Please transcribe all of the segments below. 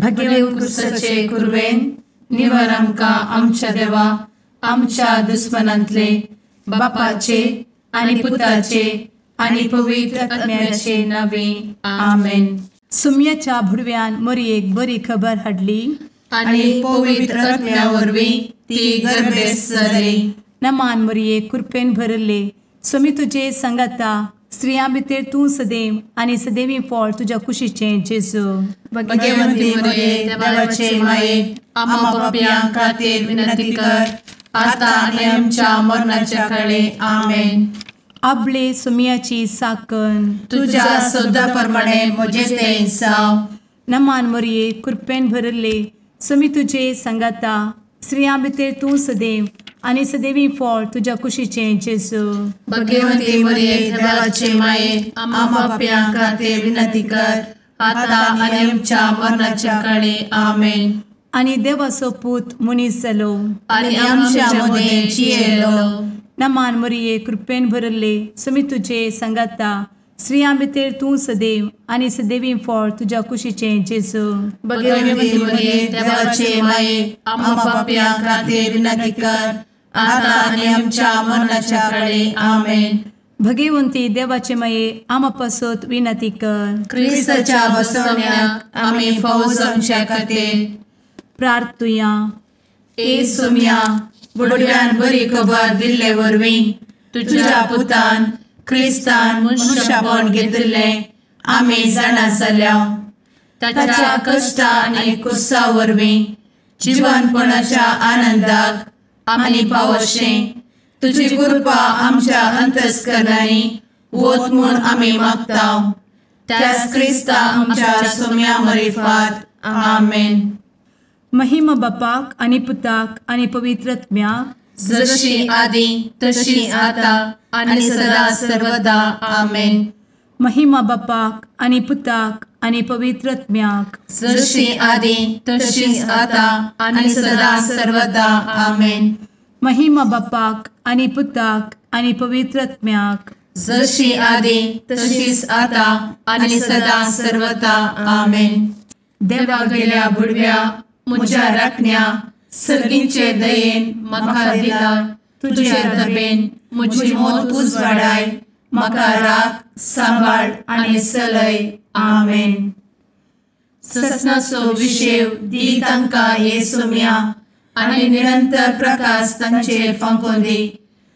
भगेवन कुर्साचे कुर्वेन निवार आमकां आमच्या देवा आमच्या दुस्मनांतले बापाचे आनी पुताचे आनी पवित्र आत्म्याचे नावे आमेन. सुम्याच्या भुडव्यान मरयेक बरी खबर हाडली आनी पवित्र आत्म्या वरवीं ती गर्भेस जाली. नमान मरयेक कृपेन भरले सुमी तुजे संगता स्त्रियां भितर तूं सदैव आनी सदैवी फळ तुज्या कुशीचें जेजू. भगवंती मरिये देवाचे माये आम्हा पाप्यां खातीर विनंती कर आता आनी आमच्या मरणाच्या काळी आमेन. आपले सुमयाची साकन तुझ्या सोदा प्रमाणे म्हजे तें जाव. नमान मरये कृपेन भरले सुमी तुजे संगता स्त्रियां भितर तूं सदैव आनी सदैवी फळ तुज्या कुशीचें जेजू. भगवंती मरिये देवाचे माये आम्हा पाप्यां खातीर विनंती कर आता आनी आमच्या मरणाच्या काळी आमेन. आनी देवाचो पूत मनीस जालो आनी आमच्या मदीं जियेलो. नमान मरये कृपेन भरले सुमी तुजे संगता स्त्रियां भितर तूं सदैव आनी सदैवी फळ तुज्या कुशीचें जेजू. भगवंती मरिये देवाचे माये आम्हा पाप्यां खातीर विनंती कर आता आनी आमच्या मरणाच्या काळी आमेन. भगवंती देवाचे माये आमा पासत विनंती कर. क्रिस्ताच्या बसवण्याक आमी फावो जावच्या खातीर प्रार्थुया. ए सुम्या बुडव्यान बरी खबर दिल्ले वरवीं तुज्या पुतान क्रिस्तान मनशापण घेतिल्लें आमी जाणा जाल्या. ताच्या कश्टा आनी कुर्सा वरवीं जिवनपणाच्या आनंदाक आमी पावशें तुजी कृपा आमच्या अंतस्करणांनी वत म्हूण आमी मागतांव. त्याच क्रिस्ता आमच्या सुम्या मरिफात आमेन. महिमा बापाक आनी पुताक आनी पवित्र आत्म्याक जशी आदी तशी आता आनी सदा सर्वदा आमेन. महिमा बापाक आनी पुताक आनी पवित्र आत्म्याक जशी आदी तशीच आता आनी सदा सर्वदा आमेन. महिमा बापाक आनी पुताक आनी पवित्र आत्म्याक जशी आदी तशीच आता आनी सदा सर्वदा आमेन. देवा गेल्या बुडव्या म्हज्या राखण्या सर्गींचे दयेन म्हाका दिला तुजे दबेन म्हजी मोत उजवाडाय म्हाका राख सांबाळ आनी चलय आमेन. ससनाचो विशेव दी तांकां हे सुम्या आनी निरंतर प्रकाश तांचेर फांकून दी.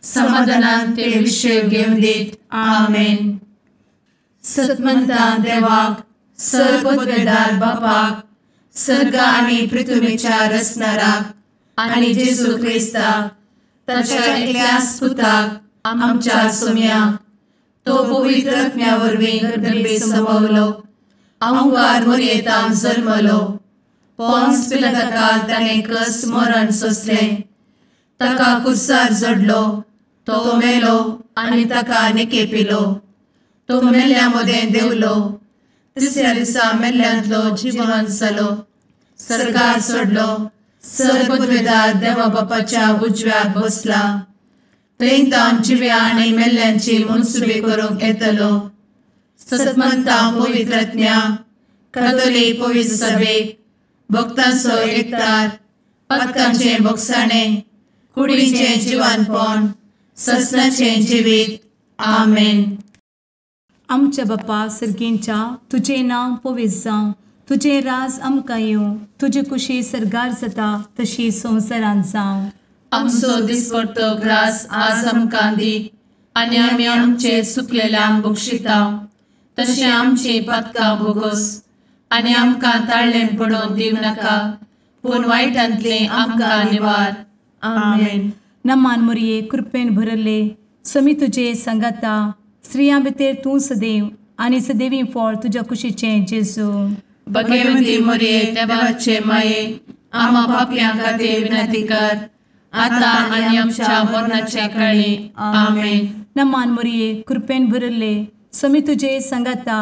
समाधानान ते विशेव घेवन दीत आमेन. सतमंता देवाक सर्वपदवेदार बापाक सर्ग आनी पृथ्वीच्या रचणाराक आनी जेजू क्रिस्ताक ताच्या एकल्याच पुताक आमच्या सुम्याक तो पवित्र आत्म्या वरवीं गर्भे संभवलो. अंगार मरयेंत जल्मलो. पोन्स पिलाताकाल ताणें कस मरण सोंसलें. ताका कुर्सार जडलो. तो मेलो आनी ताका निकेपिलो. तो मेल्ल्या मदें देंवलो. तिसऱ्या दिसा मेल्ल्यांतलो जिवंत जालो. सर्गार चडलो. सर्वपदवेदार देवा बापाच्या उजव्याक बसला. थंय तान जिव्या आनी मेल्ल्यांची मनसुबी करूंक येतलो. सतमंता पवित्र आत्म्या कातोलीक पवित्र सभेक भक्तांचो एकठार पातकांचें भोगसाणें कुडीचें जिवनपण ससनाचें जिवीत आमेन. आमच्या बापा सर्गींच्या तुजें नांव पवित्र जावं. तुजें राज आमकां येवं. तुजी कुशी सर्गार जाता तशी संवसारांत जावं. आमचो दिसपडटो ग्रास आज आमकां दी आनी आमी आमचे चुकलेल्यांक बक्षितांव. तशें आमची पातकां भोगोस आनी आमकां ताळ्ळें पडोवन दिव नाका पूण वायटांतलें आमकां निवार आमेन. नमान मरये कृपेन भरले समी तुजे संगता स्त्रियां भितर तूं सदैव आनी सदैवी फळ तुज्या कुशीचें जेजू. भगवंती मरिये देवाचे माये आम्हा पाप्यां खातीर विनंती कर आता आनी आमच्या मरणाच्या काळी आमेन. नमान मरये कृपेन भरले समी तुजे संगता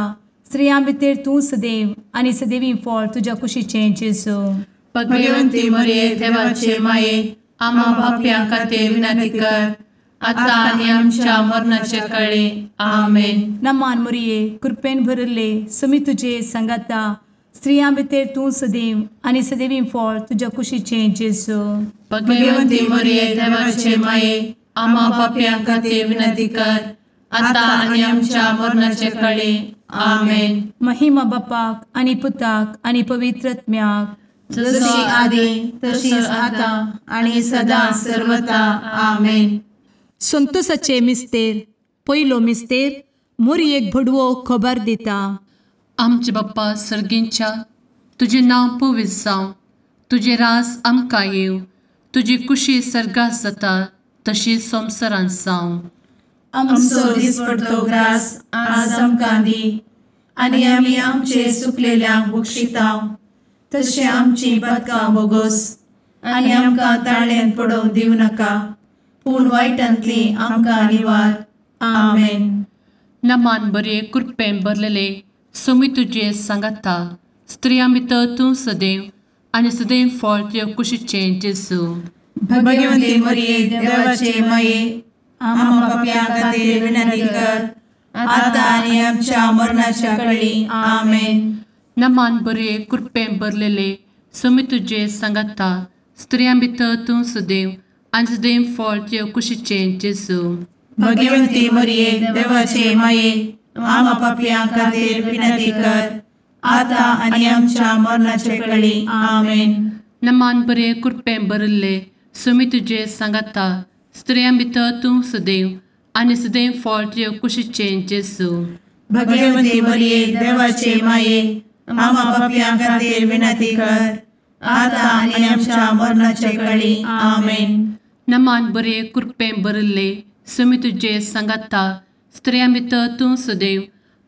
स्त्रियां भितर तूं सदैव आनी सदैवी फळ तुज्या कुशीचें जेजू. भगवंती मरिये देवाचे माये आम्हा पाप्यां खातीर विनंती कर आता आनी आमच्या मरणाच्या काळी आमेन. नमान मरये कृपेन भरले समी तुजे संगता स्त्रियां भितर तूं सदैव आनी सदैवी फळ तुज्या कुशीचें जेजू. भगवंती मरिये देवाचे माये, आम्हा पाप्यां खातीर विनंती कर, आता आनी आमच्या मरणाचे काळी. आमेन. महिमा बापाक आनी पुताक आनी पवित्र आत्म्याक, जशी आदी तशीच आता आणि सदा सर्वदा. आमेन. संतोसाचे मिस्तेर. पयलो मिस्तेर. मोरयेक भडवो खबर दिता. आमचे बाप्पा सर्गींच्या, तुझे नाव पवित्र जावं, तुझे राज आमकां येवं, तुजी कुशी सर्गात जाता तशी संवसारांत जावं. आमचो दिसपडटो ग्रास आज आमकां दी, आनी आमी आमचे सुकलेल्यांक बक्षितांव, तशें आमची पातकां बोगोस आनी आमकां ताळ्यान पडोवंक दिवं नाका, पूण वायटांतली आमकां निवार. आमेन. नमान बरे कृपेन भरलेले सोमी तुजे सांगाता, स्त्रियां भितर तूं सदैव आनी सदैव फळ तुज्या कुशीचें जेजू. भगवंती मरिये देवाचे माये, आम्हा पाप्यां खातीर विनंती कर, आता आनी आमच्या मरणाच्या काळी. आमेन. नमान बरे कृपेन भरलेले सोमी तुजे सांगाता, स्त्रियां भितर तूं सदैव आनी सदैव फळ तुज्या कुशीचें जेजू. भगवंती मरिये देवाचे माये, आम्हा पाप्यां खातीर विनंती कर, आता आनी आमच्या मरणाचे काळी. आमेन. नमान बरे कृपेन भरले सोमी तुजे सांगाता, स्त्रियां भितर तूं सदैव आनी सदैव फळ तुज्या कुशीचें जेजू. भगवंती मरिये देवाचे माये, आम्हा पाप्यां खातीर विनंती कर, आता आनी आमच्या मरणाचे काळी. आमेन. नमान बरे कृपेन भरले सोमी तुजे सांगाता, स्त्रियां भितर तूं सदैव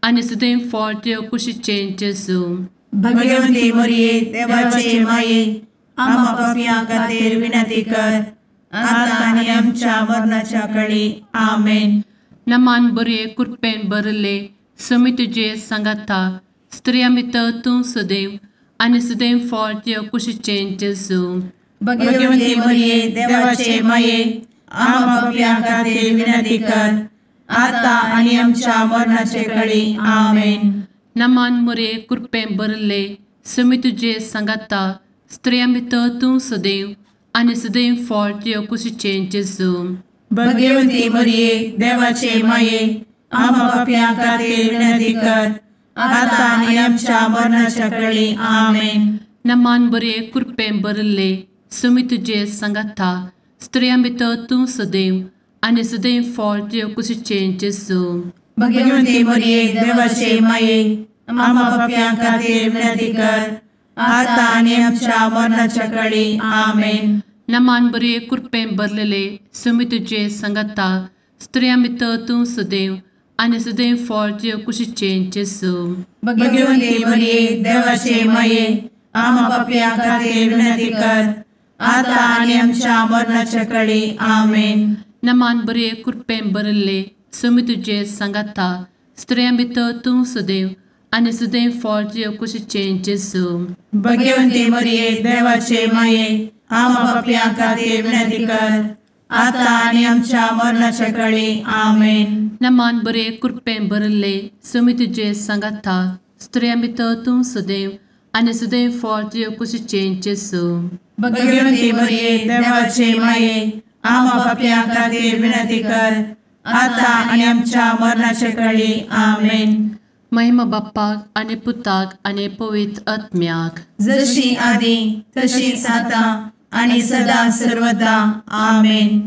आनी सदैव फळ तुज्या कुशीचें जेजू. भगवंती मरिये देवाचे माये, आम्हा पाप्यां खातीर विनंती कर, आता आनी आमच्या मरणाच्या काळी. आमेन. नमान बरे कृपेन भरले सोमी तुजे सांगाता, स्त्रियां भितर तूं सदैव आनी सदैव फळ तुज्या कुशीचें जेजू. भगवंती मरिये देवाचे माये, आम्हा पाप्यां खातीर विनंती कर, आता आनी आमच्या मरणाचे काळी. आमेन. नमान बरे कृपेन भरले सोमी तुजे सांगाता, स्त्रियां भितर तूं सदैव आनी सदैव फळ तुज्या कुशीचें जेजू. भगवंती मरिये देवाचे माये, आम्हा पाप्यां खातीर विनंती कर, आता आनी आमच्या मरणाच्या काळी. आमेन. नमान बरे कृपेन भरले सोमी तुजे सांगाता, स्त्रियां भितर तूं सदैव आनी सदैव फळ तुज्या कुशीचें जेजू. भगवंती मरिये देवाचे माये, आम्हा पाप्यां खातीर विनंती कर, आता आनी आमच्या मरणाच्या काळी. आमेन. नमान बरे कृपेन भरलेले सोमी तुजे सांगाता, स्त्रियां भितर तूं सदैव आनी सदैव फळ तुज्या कुशीचें जेजू. भगवंती मरिये देवाचे माये, आम्हा पाप्यां खातीर विनंती कर, आता आनी आमच्या मरणाच्या काळी. आमेन. नमान बरे कृपेन भरले सोमी तुजे सांगाता, स्त्रियां भितर तूं सदैव आनी सदैव फळ तुज्या कुशीचें जेजू. भगवंती मरिये देवाचे माये, आम्हा पाप्यां खातीर विनंती कर, आता आनी आमच्या मरणाच्या काळी. आमेन. नमान बरे कृपेन भरले सोमी तुजे सांगाता, स्त्रियां भितर तूं सदैव आनी सदैव फळ तुज्या कुशीचें जेजू. भगवंती मरिये देवाचे माये, आम्हा पाप्यां खातीर विनंती कर, आता आनी आमच्या मरणाच्या काळी. आमेन. महिमा बाप्पाक आनी पुताक आनी पवित्र आत्म्याक, जशी आदी तशीच आता आनी सदा सर्वदा. आमेन.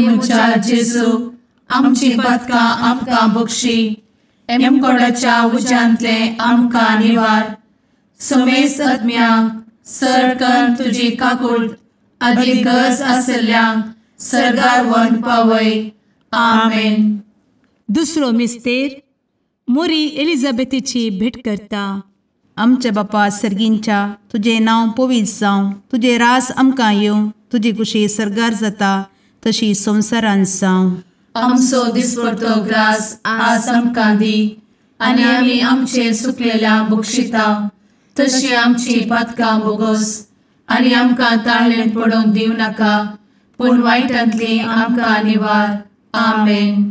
मुचा जेजू, आमची पातकां आमकां बक्षी, एमकोडाच्या उज्यांतले आमकां निवार. समेस्त आत्म्यांक सरकन तुजी काकूट, आदी गरज आसल्ल्यांक सर्गार व्हरून पावय. आमेन. दुसरो मिस्तेर. मोरी एलिझाबेथीची भेट करता. आमचे बापा सर्गींच्या, तुझे नाव पवित्र जावं, तुझे रास आमकां येवं, तुजी कुशी सर्गार जाता तशी संवसारांत जावं. आमचो दिसपडटो ग्रास आज आमकां दी, आनी आमी आमचे सुकलेल्यांक बक्षितांव, तशी आमची पातकां बोगोस आनी आमकां ताळ्यान पडोवंक दिवं नाका, पूण वायटांतली आमकां निवार. आमेन.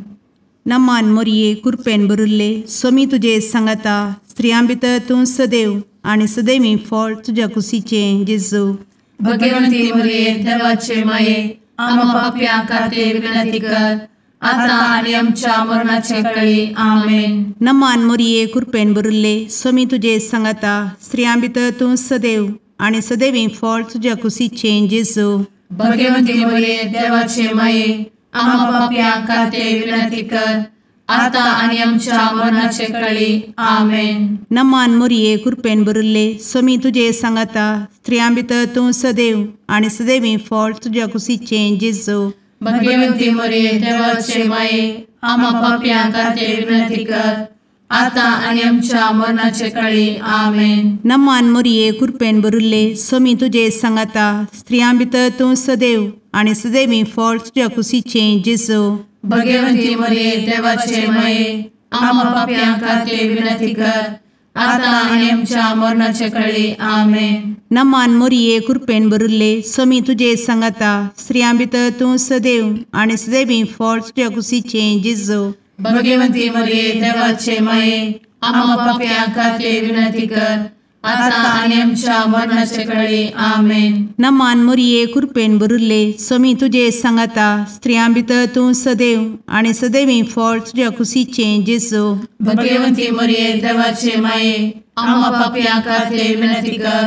नमान मोरये कृपेन भरुल्ले सोमी तुजे सांगाता, स्त्रियां भितर तूं सदैव आणि सदैवी फळ तुझ्या कुशीचें जेजू. भगवंती मरिये देवाचे माये आम्हा पाप्यां खातीर विनंती कर आता आणि आमच्या मरणाचे काळी आमेन. नमान मोरये कृपेन भरिल्ले स्वामी तुजे सांगाता स्त्रियां भितर तूं सदैव आणि सदैवी फळ तुझ्या कुशीचें जेजू. भगवंती मरिये देवाचे माये आम्हा पाप्यां खातीर विनंती कर आता आणि आमच्या मरणाचे काळी आमेन. नमान मोरये कृपेन भरिल्ले स्वामी तुजे सांगाता स्त्रियां भितर तूं सदैव आणि सदैवी फळ तुझ्या कुशीचें जेजू. भगवंती मरिये देवाचे माये आम्हा पाप्यां खातीर विनंती कर आता आणि आमच्या मरणाचे काळी आमेन. नमान मोरये कृपेन भरिल्ले स्वामी तुजे सांगाता स्त्रियां भितर तूं सदैव आणि सदैवी फळ तुझ्या कुशीचें जेजू. भगवंती मरिये देवाचे माये आम्हा पाप्यां खातीर विनंती कर आता आणि आमच्या मरणाचे काळी आमेन. नमान मोरये कृपेन भरिल्ले स्वामी तुजे सांगाता स्त्रियां भितर तूं सदैव आणि सदैवी फळ तुझ्या कुशीचें जेजू. भगवंती मरिये देवाचे माये आम्हा पाप्यां खातीर विनंती कर आता आणि आमच्या मरणाचे काळी आमेन. नमान मोरये कृपेन भरिल्ले स्वामी तुजे सांगाता स्त्रियां भितर तूं सदैव आणि सदैवी फळ तुझ्या कुशीचें जेजू. भगवंती मरिये देवाचे माये आम्हा पाप्यां खातीर विनंती कर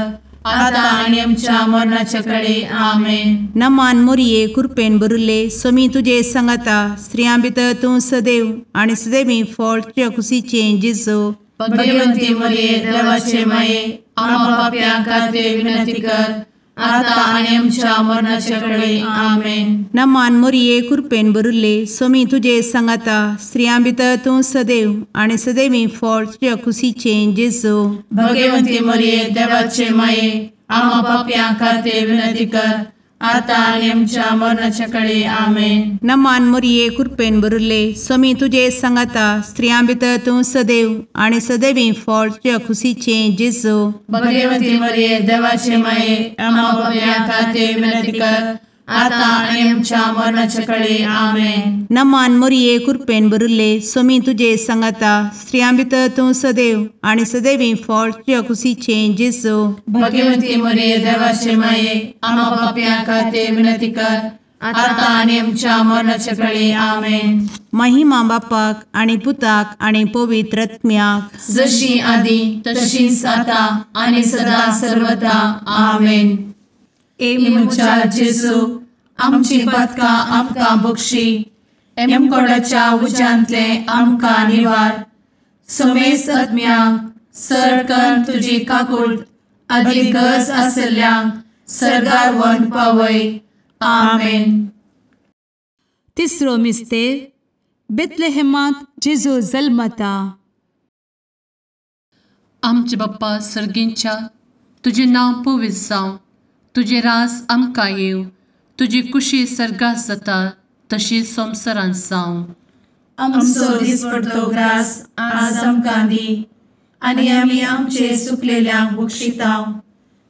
आता आणि आमच्या मरणाचे काळी आमेन. नमान मोरये कृपेन भरिल्ले स्वामी तुजे सांगाता स्त्रियां भितर तूं सदैव आणि सदैवी फळ तुझ्या कुशीचें जेजू. भगवंती मरिये देवाचे माये आम्हा पाप्यां खातीर विनंती कर आता आणि आमच्या मरणाचे काळी आमेन. नमान मोरये कृपेन भरिल्ले स्वामी तुजे सांगाता स्त्रियां भितर तूं सदैव आणि सदैवी फळ तुझ्या कुशीचें जेजू. भगवंती मरिये देवाचे माये आम्हा पाप्यां खातीर विनंती कर आता आणि आमच्या मरणाच्या काळी आमेन. नमान मोरये कृपेन भरिल्ले स्वामी तुजे सांगाता स्त्रियां भितर तूं सदैव आणि सदैवी फळ तुझ्या कुशीचें जेजू. भगवंती मरिये देवाचे माये आम्हा पाप्यां खातीर विनंती कर आता आणि आमच्या मरणाच्या काळी आमेन. नमान मोरये कृपेन भरिल्ले स्वामी तुजे सांगाता स्त्रियां भितर तूं सदैव आणि सदैवी फळ तुझ्या कुशीचें जेजू. भगवंती मरिये देवाचे माये आम्हा पाप्यां खातीर विनंती कर आता आणि आमच्या मरणाच्या काळी आमेन. महिमा बापाक आणि पुताक आणि पवित्र आत्म्याक जशी आधी तशीच आता आणि सदा सर्वदा आमेन. एमच्या जेजू आमची पदकां आमकां बक्षी एमकोडाच्या उज्यांतले आमकां निवार. समेस्त आत्म्यांक सरकन तुजी काकूट अधिक गरज आसल्ल्यांक सरगार व्हरून पावय. आमेन. तिसरो मिस्तेर बेतलेहेमांत जेजू जल्मता. आमचे बाप्पा सर्गींच्या तुजें नांव पवित्र जावं तुजें रास आमकां येव तुजी कुशी सर्गास जाता तशी संवसारांत जावं. आमचो दिसपडटो ग्रास आज आमकां दी आनी आमी आमचे सुकलेल्यांक बक्षितांव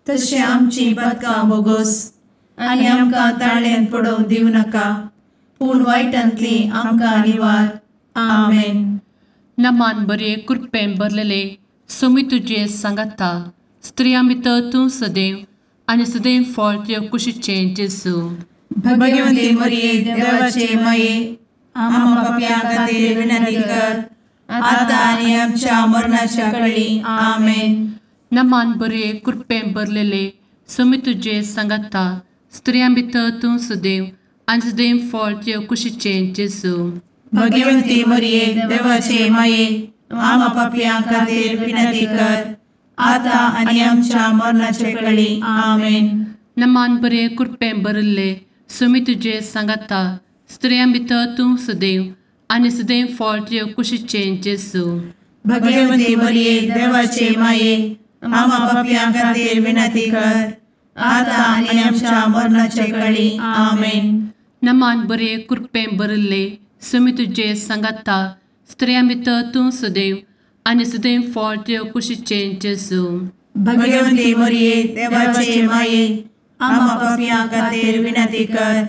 तशें आमची पदकां बोगोस आनी आमकां ताळ्यान पडोवंक दिवं नाका पूण वायटांतली आमकां निवार. आमेन. नमान बरे कृपेन भरलेले सोमी तुजे सांगाता स्त्रियां भितर तूं सदैव आनी सदैव फळ तुज्या कुशीचें जेजू. भगवंती मरिये देवाचे माये आम्हा पाप्यां खातीर विनंती कर आता आनी आमच्या मरणाच्या काळी आमेन. नमान बरे कृपेन भरलेले सोमी तुजे सांगाता स्त्रियां भितर तूं सदैव आनी सदैव फळ तुज्या कुशीचें जेजू. भगवंती मरिये देवाचे माये आम्हा पाप्यां खातीर विनंती कर आता आनी आमच्या मरणाचे काळी आमेन. नमान बरे कृपेन भरले सोमी तुजे सांगाता स्त्रियां भितर तूं सदैव आनी सदैव फळ तुज्या कुशीचें जेजू. भगवंती मरिये देवाचे माये आम्हा पाप्यां खातीर विनंती कर आता आनी आमच्या मरणाचे काळी आमेन. नमान बरे कृपेन भरले सोमी तुजे सांगाता स्त्रियां भितर तूं सदैव आनी सदैव फळ तुज्या कुशीचें जेजू. भगवंती मरिये देवाचे माये आम्हा पाप्यां खातीर विनंती कर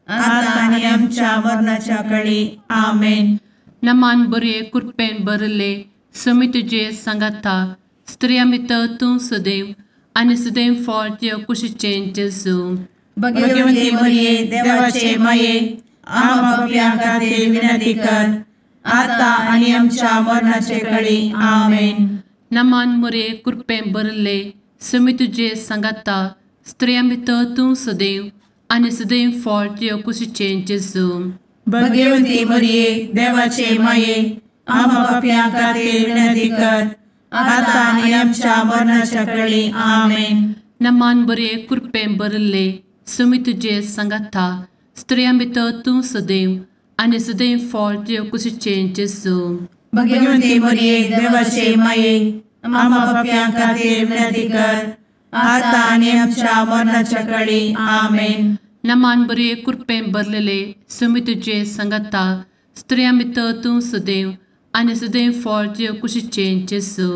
आता आनी आमच्या मरणाच्या काळी आमेन. नमान बरे कृपेन भरले सुमी तुझे सांगाता स्त्रियां भितर तूं सदैव आनी सदैव फळ तुझ्या कुशीचें जेजू. भगवंती मरिये देवाचे माये आम्हा पापियां खातीर विनंती कर आता आनी आमच्या मरणाचे काळी आमेन. नमान मोरे कृपें भरले सुमी तुझे सांगाता स्त्रियां भितर तूं सदैव आनी सदैव फळ तुझ्या कुशीचें जेजू. भगवंती मरिये देवाचे माये आम्हा पापियां खातीर विनंती कर आता आनी आमच्या मरणाच्या काळी आमेन. नमान बरे कृपें भरले सुमी तुझे सांगाता स्त्रियां भितर तूं सदैव आनी सदैव फळ तुझ्या कुशीचें जेजू. भगवंती मरिये देवाचे माये आम्हा पापियां खातीर विनंती कर आता आनी आमच्या मरणाच्या काळी आमेन. नमान बरे कृपें भरलेले सुमी तुझे सांगाता स्त्रियां भितर तूं सदैव आनी सदैव फळ तुझ्या कुशीचें जेजू.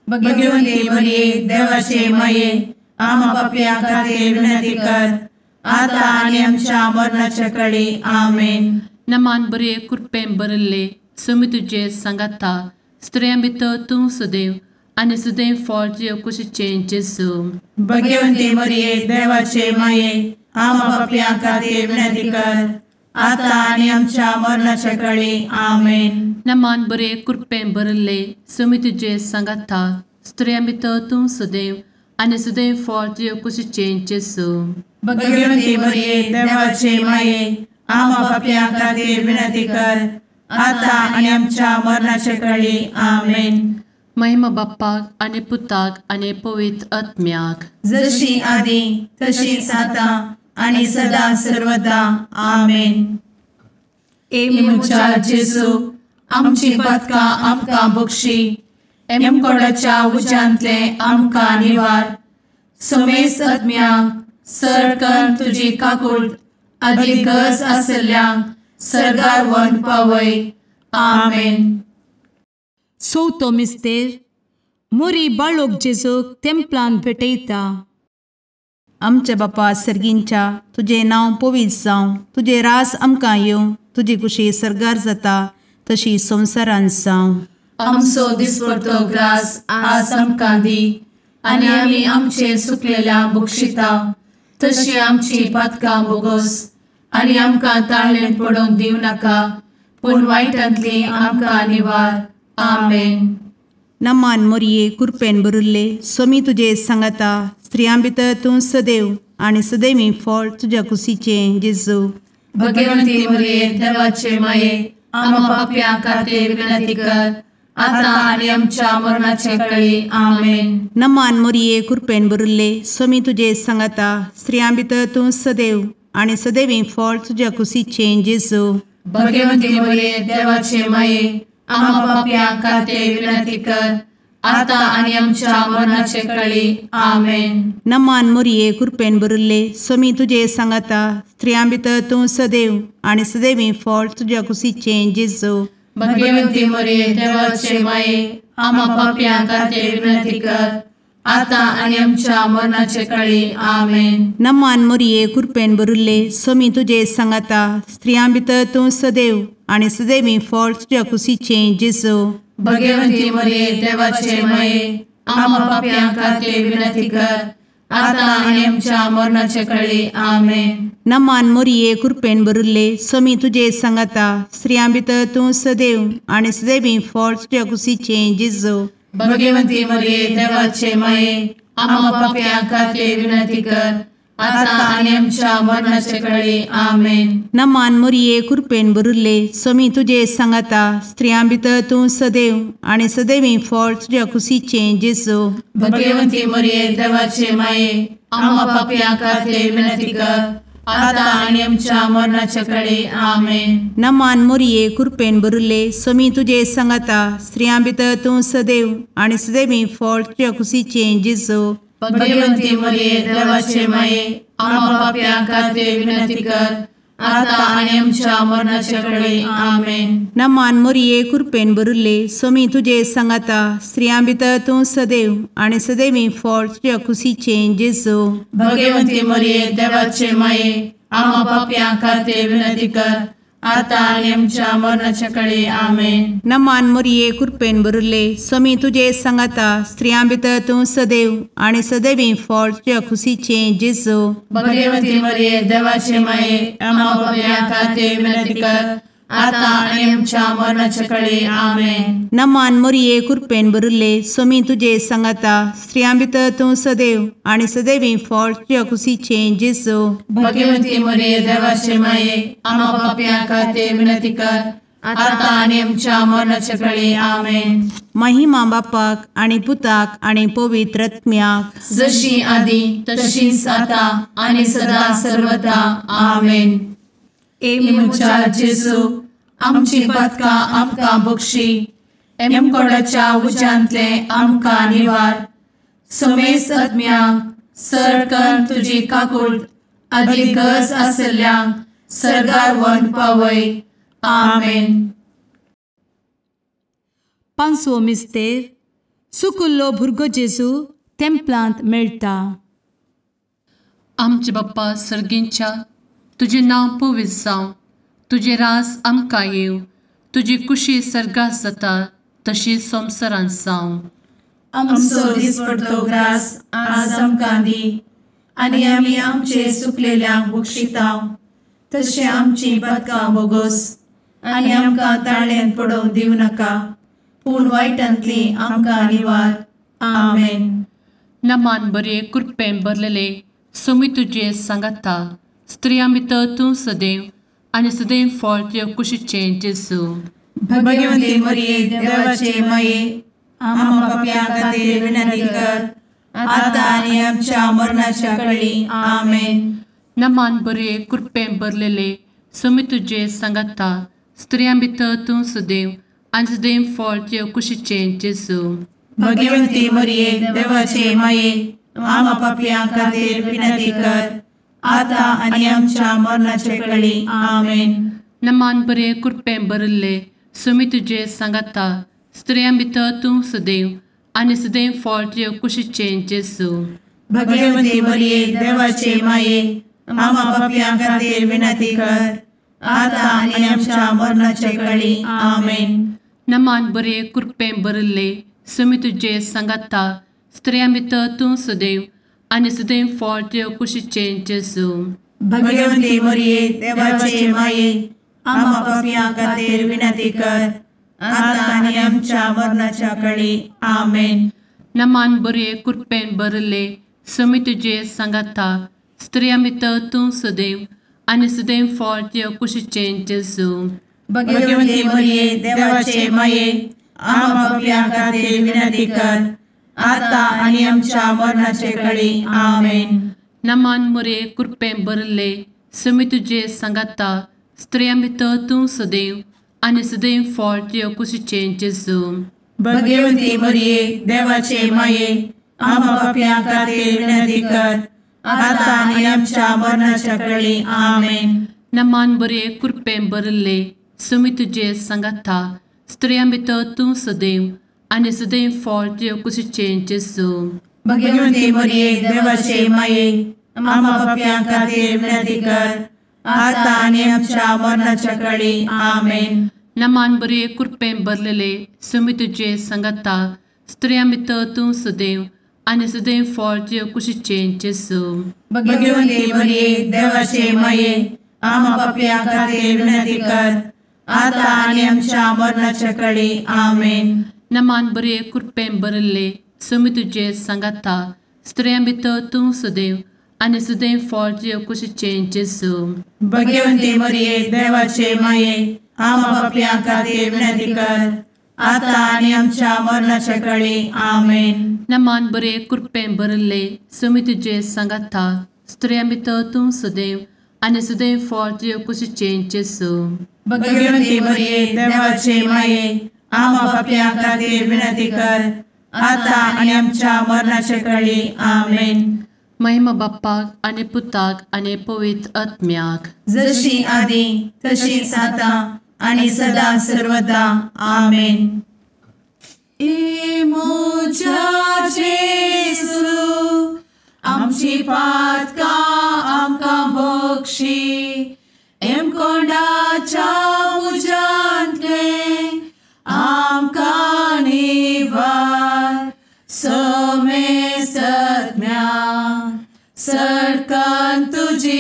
भगवंती मरिये देवाचे माये आम्हा पापियां खातीर विनंती कर आता आनी आमच्या मरणाच्या काळी आमेन. नमान बरे कृपें भरले सुमी तुझे सांगाता स्त्रियां भितर तूं सदैव आनी सदैव फळ तुझ्या कुशीचें जेजू. भगवंती मरिये देवाचे माये आम्हा पापियां खातीर विनंती कर आता आनी आमच्या मरणाच्या काळी आमेन. नमान बरे कृपें भरले सुमी तुझे सांगाता स्त्रियां भितर तूं सदैव आनी सदैव फळ तुझ्या कुशीचें जेजू. भगवंती मरिये देवाचे माये आम्हा पापियां खातीर विनंती कर आता आनी आमच्या मरणाच्या काळी आमेन. महिमा बाप्पाक आनी पुताक आनी पवित्र आत्म्याक जशी आदी तशीच आता आनी सदा सर्वदा आमेन. मुचा जेजू आमची पदकां आमकां बक्षी एमकोडाच्या उज्यांतले आमकां निवार. समेस्त आत्म्यांक सरकन तुजी काकूट अधिक गरज आसल्यांक सरगार व्हरून पावय. आमेन. चवथो मिस्तेर मोरी बाळोक जेजूक तेंपलांत भेटयता. आमचे बापा सर्गींच्या तुझे नांव पवित्र जावं, तुझे रास आमकां येवं, तुजी कुशी सरगार जाता तशी संवसारांत जावं. आमचो दिसपडटो ग्रास आज आमकां दी आनी आमी आमचे सुकलेल्यांक बक्षिता तशी आमची पातकां बोगोस आनी आमकां ताळ्ळेंत पडोवंक दिवं नाका पूण वायटांतली आमकां निवार. आमेन. नमान मोरये कृपेन भरिल्ले सोमी तुजे सांगाता स्त्रियां भितर तूं सदैव आनी सदैवी फळ तुज्या कुशीचें जेजू. भगवंती मरिये देवाचे माये आम्हा पाप्यां खातीर विनंती कर आता आनी आमच्या मरणाचे काळी. आमेन. नमान मोरये कृपेन भरिल्ले सोमी तुजे सांगाता स्त्रियां भितर तूं सदैव आनी सदैवी फळ तुज्या कुशीचें जेजू. भगवंती मरिये देवाचे माये आम्हा पाप्यां खातीर विनंती कर आता आनी आमच्या मरणाचे काळी. आमेन. नमान मोरये कृपेन भरिल्ले सोमी तुजे सांगाता स्त्रियां भितर तूं सदैव आनी सदैवी फळ तुज्या कुशीचें जेजू. भगवंती मरिये देवाचे माये आम्हा पाप्यां खातीर विनंती कर आता आनी आमच्या मरणाचे काळी. आमेन. नमान मोरये कृपेन भरिल्ले सोमी तुजे सांगाता स्त्रियां भितर तूं सदैव आनी सदैवी फळ तुज्या कुशीचें जेजू. भगवंती मरिये देवाचे माये आम्हा पाप्यां खातीर विनंती कर आता आनी आमच्या मरणाचे काळी. आमेन. नमान मोरये कृपेन भरिल्ले सोमी तुजे सांगाता स्त्रियां भितर तूं सदैव आनी सदैवी फळ तुज्या कुशीचें जेजू. भगवंती मरिये देवाचे माये आम्हा पाप्यां खातीर विनंती कर आता आनी आमच्या मरणाचे काळी. आमेन. नमान मोरये कृपेन भरिल्ले सोमी तुजे सांगाता स्त्रियां भितर तूं सदैव आनी सदैवी फळ तुज्या कुशीचें जेजू. भगवंती मरिये देवाचे माये आम्हा पाप्यां खातीर विनंती कर आता आनी आमच्या मरणाचे काळी. आमेन. नमान मोरये कृपेन भरिल्ले सोमी तुजे सांगाता स्त्रियां भितर तूं सदैव आनी सदैवी फळ तुज्या कुशीचें जेजू. भगवंती मरिये देवाचे माये आम्हा पाप्यां खातीर विनंती कर आता आनी आमच्या मरणाचे काळी. आमेन. नमान मोरये कृपेन भरिल्ले सोमी तुजे सांगाता स्त्रियां भितर तूं सदैव आनी सदैवी फळ तुज्या कुशीचें जेजू. भगवंती मरिये देवाचे माये आम्हा पाप्यां खातीर विनंती कर आता आणि आमच्या मरणाच्या काळी आमेन. नमान मोरये कृपेन बरुले स्वामी तुझे सांगाता स्त्रियां भितर तूं सदैव आणि सदैवी फळ तुझ्या खुशीचे जेजू. भगवती मरिये देवाचे माये आम्हा पापियां खातीर विनंती कर, आता आणि आमच्या मरणाच्या काळी आमेन. नमान मोरये कृपेन बरुले स्वामी तुझे सांगाता स्त्रियां भितर तूं सदैव आणि सदैवी फळ तुझ्या खुशीचे जेजू. भगवती मरिये देवाचे माये आम्हा पापियां खातीर विनंती कर, आता आणि आमच्या मरणाच्या काळी आमेन. महिमा बापाक आणि पुताक आणि पवित्र आत्म्याक जशी आधी तशीच आता आणि सदा सर्वदा आमेन. एमुच्या जेजू आमची पदकां आमकां बक्षी, एमकोडाच्या उज्यांतले आमकां निवार. समेस्त आत्म्यांक सरकन तुजी काकूट अधिक गरज आसल्ल्यांक सर्गार व्हरून पावय. आमेन. पांचवो मिस्तेर सुकुल्लो भुरगो जेजू तेंपलांत मेळटा. आमचे बाप्पा सर्गींच्या तुझे नांव पवित्र जावं, तुझे रास आमकां येव, तुजी कुशी सर्गास जाता तशी संवसारांत जावं. आमचो दिसपडटो ग्रास आज आमकां दी, आनी आमी आमचे सुकलेल्यांक बक्षितांव. तशें आमची पदकां बोगोस आनी आमकां ताळ्यान पडोवंक दिवं नाका, पूण वायटांतली आमकां निवार. आमेन. नमान बरे कृपेन भरलेले स्वामी तुझे सांगाता स्त्रियां भितर तूं सदैव आणि सदैव फळ तुझ्या कुशीचे जेजू. भगवती मरिये देवाचे माये आम्हा पापियां खातीर विनंती कर, आता आनी आमच्या मरणाच्या काळी आमेन. नमान बरे कृपेन भरलेले स्वामी तुझे सांगाता स्त्रियां भितर तूं सदैव आणि सदैव फळ तुझ्या कुशीचे जेजू. भगवती मरिये देवाचे माये आम्हा पापियां खातीर विनंती कर, आता आनी आमच्या मरणाच्या काळी आमेन. नमान बरे कृपेन भरले स्वामी तुझे सांगाता स्त्रियां भितर तूं सदैव आणि सदैव फळ तुझ्या कुशीचे जेजू. भगवती मरिये देवाचे माये आम्हा पापियां खातीर विनंती कर, आता आनी आमच्या मरणाच्या काळी आमेन. नमान बरे कृपेन भरले स्वामी तुझे सांगाता स्त्रियां भितर तूं सदैव आणि सदैव फळ तुझ्या कुशीचे जेजू. भगवती मरिये देवाचे माये आम्हा पापियां खातीर विनंती कर, आता आनी आमच्या मरणाच्या काळी आमेन. नमान बरे कृपेन भरले स्वामी तुझे सांगाता स्त्रियां भितर तूं सदैव आणि सदैव फळ तुझ्या कुशीचे जेजू. भगवती मरिये देवाचे माये आम्हा पापियां खातीर विनंती कर, आता आनी आमच्या मरणाच्या काळी आमेन. नमान बरे कृपेन भरले स्वामी तुझे सांगाता स्त्रियां भितर तूं सदैव आणि सदैव फळ तुझ्या कुशीचे जेजू. भगवती मरिये देवाचे माये आम्हा पापियां खातीर विनंती कर, आता आनी आमच्या मरणाच्या काळी आमेन. नमान बरे कृपेन भरले स्वामी तुझे सांगाता स्त्रियां भितर तूं सदैव आणि सदैव फळ तुझ्या कुशीचे जेजू. भगवती मरिये देवाचे माये आम्हा पापियां खातीर विनंती कर, आता आनी आमच्या मरणाच्या काळी आमेन. नमान बरे कृपेन भरलेले स्वामी तुझे सांगाता स्त्रियां भितर तूं सदैव आणि सदैव फळ तुझ्या कुशीचे जेजू. भगवती मरिये देवाचे माये आम्हा पापियां खातीर विनंती कर, आता आनी आमच्या मरणाच्या काळी आमेन. नमान बरे कृपेन भरले स्वामी तुझे सांगाता स्त्रियां भितर तूं सदैव आणि सदैव फळ तुझ्या कुशीचे जेजू. भगवती मरिये देवाचे माये आम्हा पापियां खातीर विनंती कर, आता आनी आमच्या मरणाच्या काळी आमेन. नमान बरे कृपेन भरले स्वामी तुझे सांगाता स्त्रियां भितर तूं सदैव आणि सदैव फळ तुझ्या कुशीचे जेजू. भगवती मरिये देवाचे माये आम्हा पापियां खातीर विनंती कर, आता आनी आमच्या मरणाच्या काळी आमेन. महिमा बाप्पाक आणि पुताक आणि पवित्र आत्म्याक जशी आधी तशीच आता आणि सदा सर्वदा आमेन. मोजा जेसू आमची पातकां आमकां Bakshi, M कोंडाच्या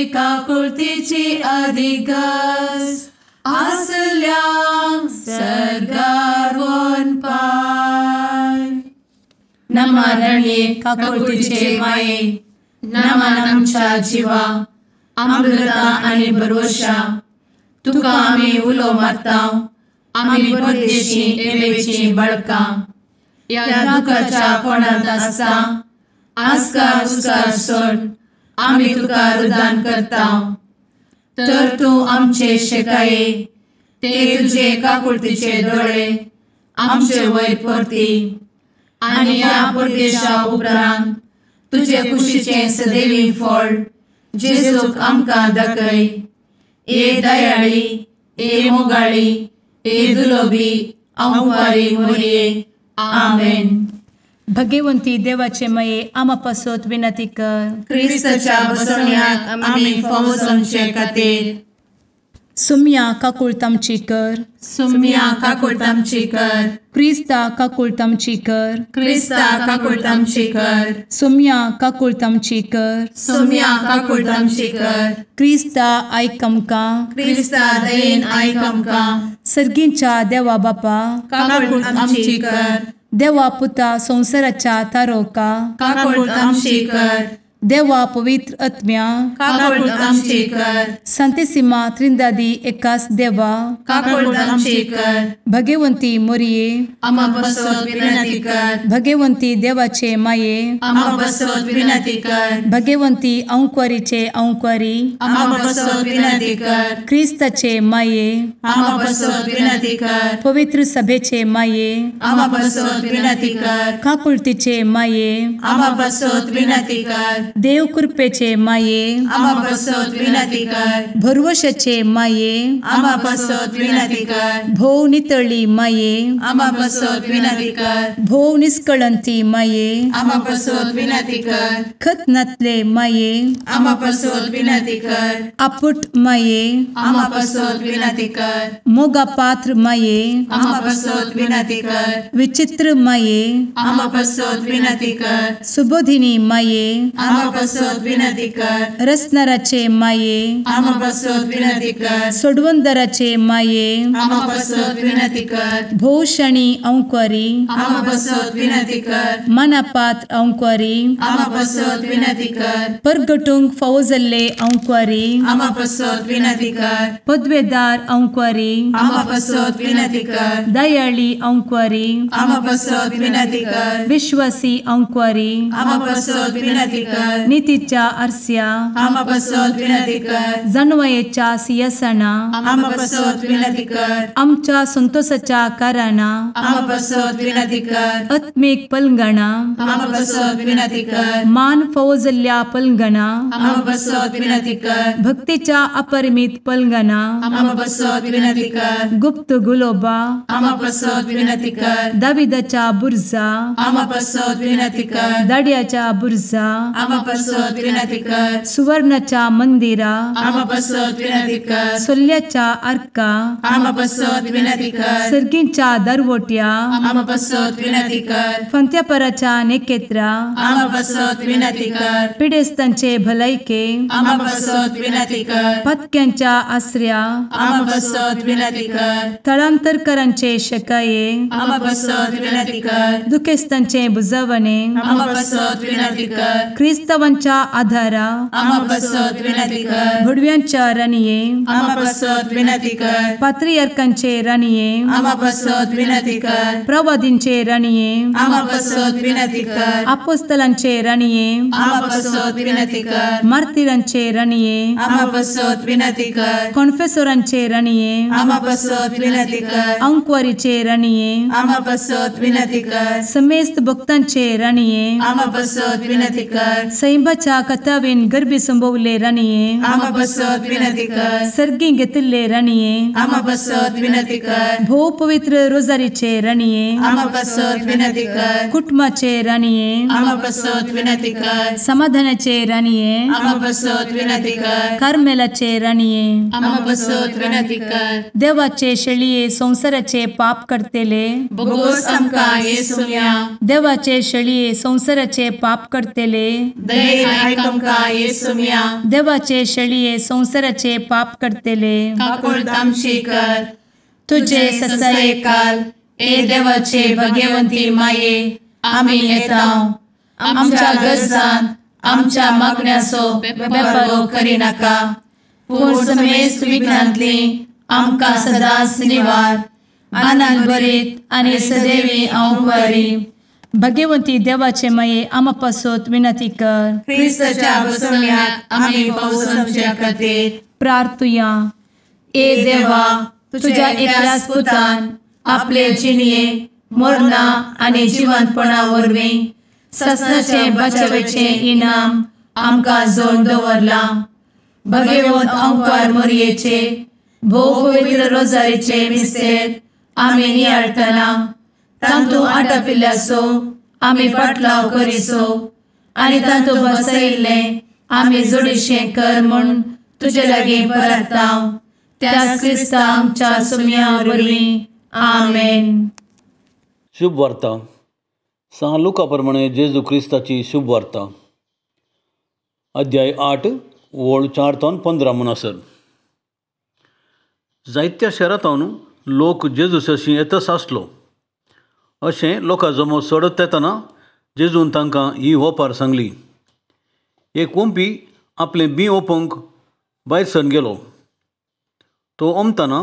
काकुळतीची अधिगस आसल्यां Sargar one pi. नमारणे काकुळतीचे माये नमान आमच्या जिवा अमृता आनी भरवशा तुका आमी उलो मारतांव. आमी परदेशी येवेची बळकां या दुखाच्या कोणांत आसता आस्कार उस्कार सोड आमी तुका रुदान करतांव. तर तूं आमचे शेकाये ते तुजे काकुळतीचे दोळे आमचे वयर परती आनी या परदेशा उपरांत तुजे कुशीचे सदैवी फळ जेजूक आमकां दाखय. ए दयाळी ए मोगाळी ए दुलोबी अंवारी मोरये. आमेन. भगवंती देवाचे मये आमा पासत विनंती कर. क्रिस्ताच्या बसवण्याक आमी फावो समचे खातीर सुम्या काकुळतामची कर. सुम्या काकुळतामची कर. क्रिस्ता काकुळतामची कर. क्रिस्ता काकुळतामची कर. सुम्या काकुळतामची कर. सुम्या काकुळतामची कर. क्रिस्ता आयक आमकां. क्रिस्ता दयेन आयक आमकां. सर्गींच्या देवा बापा काकुळतामची कर. देवा पुता संसाराच्या तारोका काकुळतामची कर. देवा पवित्र आत्म्या काकुळतामची कर. सांतेसिमा त्रिंदादी एकाच देवा काकुळतामची कर. भगवंती मोरये आमा बसवत विनंती कर. भगवंती देवाचे माये आमा बसवत विनंती कर. भगवंती अंकुरीचे अंकुरी आमा बसवत विनंती कर. क्रिस्ताचे माये आमा बसवत विनंती कर. पवित्र सभेचे माये आमा बसवत विनंती कर. काकुळतीचे माये आमा बसवत विनंती कर. देव कृपेचे माये आमा बसवत विनंती कर. भरवशाचे माये आमा बसवत विनंती कर. भोव नितळी माये आमा बसवत विनंती कर. भोव निष्कळंती माये आमा बसवत विनंती कर. खतनातले माये आमा बसवत विनंती कर. आपुट माये आमा बसवत विनंती कर. मोगा पात्र माये आमा बसवत विनंती कर. विचित्र माये आमा बसवत विनंती कर. सुबोधिनी माये आमा बसवत विनंती कर. रसनाराचे माये आमा बसवत विनंती कर. सोडवंदराचे माये आमा बसवत विनंती कर. भोवशणी अंकुरी आमा बसवत विनंती कर. मनापात्र अंकुरी आमा बसवत विनंती कर. परगटूंक फावो जाल्ले अंकुरी आमा बसवत विनंती कर. पदवेदार अंकुरी आमा बसवत विनंती कर. दयाळी अंकुरी आमा बसवत विनंती कर. विश्वासी अंकुरी आमा बसवत विनंती कर. नीतीच्या आरस्या आमा बसवत विनंती कर. जाणवायेच्या सिंहासना आमा बसवत विनंती कर. आमच्या संतोषाच्या कारणा आमा बसवत विनंती कर. आत्मिक पलंगणा आमा बसवत विनंती कर. मान फावो जाल्ल्या पलंगणा आमा बसवत विनंती कर. भक्तीच्या अपरिमित पलंगणा आमा बसवत विनंती कर. गुप्त गुलोबा आमा बसवत विनंती कर. दाविदाच्या बुर्जा आमा बसवत विनंती कर. दाड्याच्या बुर्जा आमा बसवत विनंती कर. सुवर्णाच्या मंदिरा आमा बसवत विनंती कर. सोल्याच्या अर्का आमा बसवत विनंती कर. सर्गींच्या दरवोट्या आमा बसवत विनंती कर. फंत्यापराच्या नेकेत्रा आमा बसवत विनंती कर. पिडेस्तांचे भलायके आमा बसवत विनंती कर. पत्क्यांच्या आसऱ्या आमा बसवत विनंती कर. तळांतरकरांचे शेकाये आमा बसवत विनंती कर. दुखेस्तांचे बुजावणे आमा बसवत विनंती कर. क्रिस्तवांच्या आधारा आमा बसवत विनंती कर. भडव्यांच्या राणीये आमा बसवत विनंती कर. पात्रियार्कांचे राणीये आमा बसवत विनंती कर. प्रवादींचे राणीये आमा बसवत विनंती कर. अपोस्तलांचे राणीये आमा बसवत विनंती कर. मार्तिरांचे राणीये आमा बसवत विनंती कर. कॉन्फेसोरांचे राणीये आमा बसवत विनंती कर. अंकुरीचे राणीये आमा बसवत विनंती कर. समेस्त भक्तांचे राणीये आमा बसवत विनंती कर. सैंबाच्या कथावेन गर्भी संभवले राणीये आमा बसवत विनंती कर. सर्गी घेतले राणीये आमा बसवत विनंती कर. भोव पवित्र रोजारीचे राणीये आमा बसवत विनंती कर. कुटुंबाचे राणीये आमा बसवत विनंती कर. समाधानाचे राणीये आमा बसवत विनंती कर. कार्मेलाचे राणीये आमा बसवत विनंती कर. देवाचे शेळिये संसाराचे पाप करतेले बोगोस आमकां येसुया. देवाचे शेळिये संसाराचे पाप करतेले दये आयक आमकां येसू मिया देवाचे शेळये संवसाराचे पाप करतेले काकूळ आमची कर तुझे ससाये काल ए देवाचे भगवंती माये आमी येता आमच्या गरजांत आमच्या मागण्याचो बेपारो करी नाका पूण समेस्त विघ्नांतली आमकां सदांच निवार आनंद बरीत आनी सदैवी आंवकारी भगवंती देवाचे माये आमा पासत विनंती कर क्रिस्ताच्या बसवण्यात आमी पावस आमच्या खातीर प्रार्थुया ए देवा तुझ्या एकल्याच पुतान आपले जिणये मरणा आनी जिवंतपणा वरवीं ससनाचे बचावेचे इनाम आमकां जोड दवरला भगवंत आंवकार मोरयेचे भोव पवित्र रोजारीचे मिस्तेर आमी नियाळटना तांतू आटापिल्ल्याचो आमी पाटलाव करिसो आनी तांतू बसयिल्ले आमी जोडीशें कर म्हूण तुजे लागीं परतांव त्याच क्रिस्ता आमच्या सुम्या वरवीं आमेन. शुभ वार्ता सांग लुका प्रमाणे जेजू क्रिस्ताची शुभ वार्ता अध्याय 8 वळ 4 ते 15 म्हणसर. जायत्या शहरांतून लोक जेजूसाशी येतच आसलो. अशें लोकां जमो चडत येतना जेजून तांकां ही ओपार सांगली. एक वंपी आपलें बी ओपोवंक भायर सरून गेलो. तो ओमतना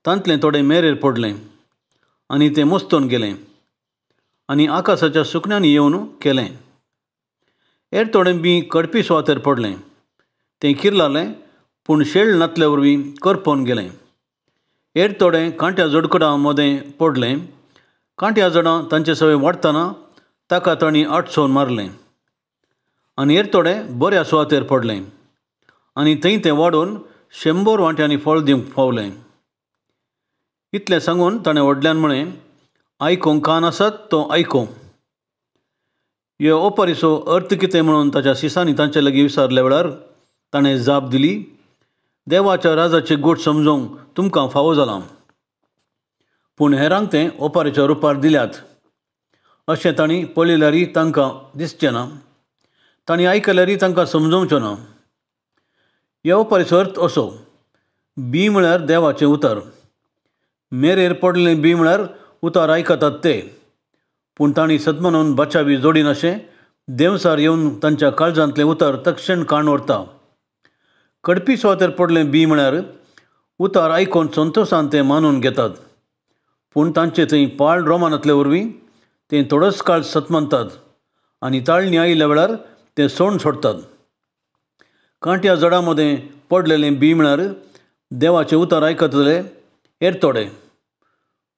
तांतलें थोडें मेरेर पडलें आनी तें मस्तोन गेलें आनी आकाशाच्या सुकण्यांनी येवन केलें. हेर थोडें बी कडपी सुवातेर पडलें. तें किरलालें पूण शेळ नातले वरवीं करपोवन गेलें. हेर थोडें कांट्या जोडकडां मदें पडलें. कांट्या झाडां तांचे सवय वाडटना ताका तांणी आडसोवन मारलें. आनी हेर थोडें बऱ्या सुवातेर पडलें आनी थंय तें वाडून 100 वांट्यांनी फळ दिवंक पावलें. इतलें सांगून ताणें व्हडल्यान म्हळें, आयकोंक कान आसात तो आयको. ह्या ओपारीचो अर्थ कितें म्हणून ताच्या शिसांनी तांचे लागीं विचारले वेळार ताणें जाप दिली, देवाच्या राजाचे गोठ समजोवंक तुमकां फावो जालां. पूण हेरांक तें ओपारीच्या रुपार दिल्यात. अशें तांणी पळयल्यारय तांकां दिसचें ना. तांणी आयकल्यारय तांकां समजोवचें ना. ह्या ओपारीचो अर्थ असो, बी म्हळ्यार देवाचें उतर. मेरेर पडलें बी म्हळ्यार उतार आयकतात ते. पूण तांणी सदमनावन बचावी जोडीन अशें देवसार येवन तांच्या काळजांतलें उतर तक्षण काण व्हरता. कडपी सुवातेर पडलें बी म्हळ्यार उतार आयकोन संतोशान तें मानून घेतात. पूण तांचे थंय पाळ रोमानांतले वरवीं तें थोडोच काळ सतमनतात आनी ताळणी आयिल्ल्या वेळार तें सोडून सोडटात. कांट्या झाडां मदें पडलेलें बी म्हळ्यार देवाचें उतार आयकतले हेर थोडे.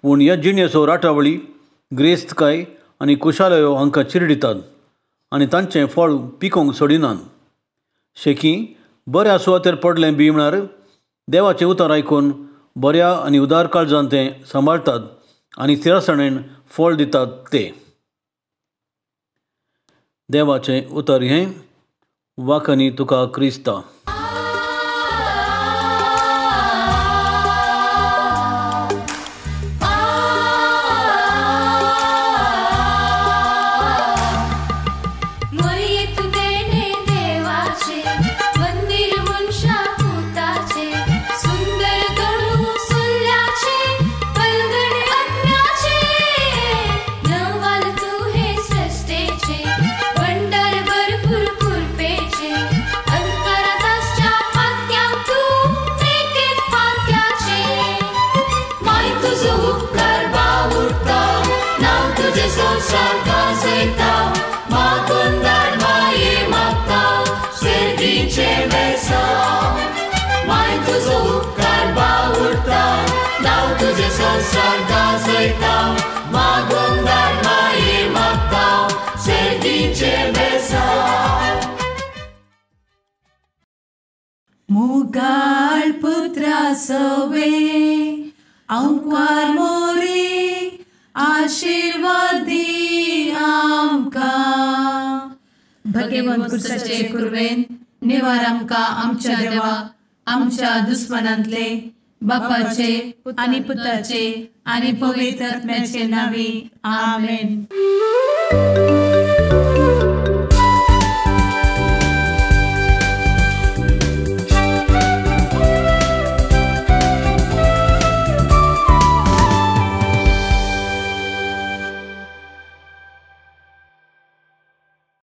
पूण ह्या जिणेचो राटावळी गिरेस्तकाय आनी कुशालयो हांकां चिरडितात आनी तांचें फळ पिकोवंक सोडिनात. शेकी बऱ्या सुवातेर पडलें बी म्हळ्यार देवाचें उतार आयकून बऱ्या आनी उदार काळजान तें सांबाळटात आनी स्थिरासणेन फळ दितात ते. देवाचें उतर हें वाकनी तुका क्रिस्ता. मुगाळ पुत्रा सवे अंकार मोरे आशीर्वाद दी आमकां. भगवंत क्रिस्ताचे कुरवेन निवार आमकां आमच्या देवा आमच्या दुस्मनांतले बापाचे आनी पुताचे आनी पवित्र आत्म्याचे नांवी आमेन.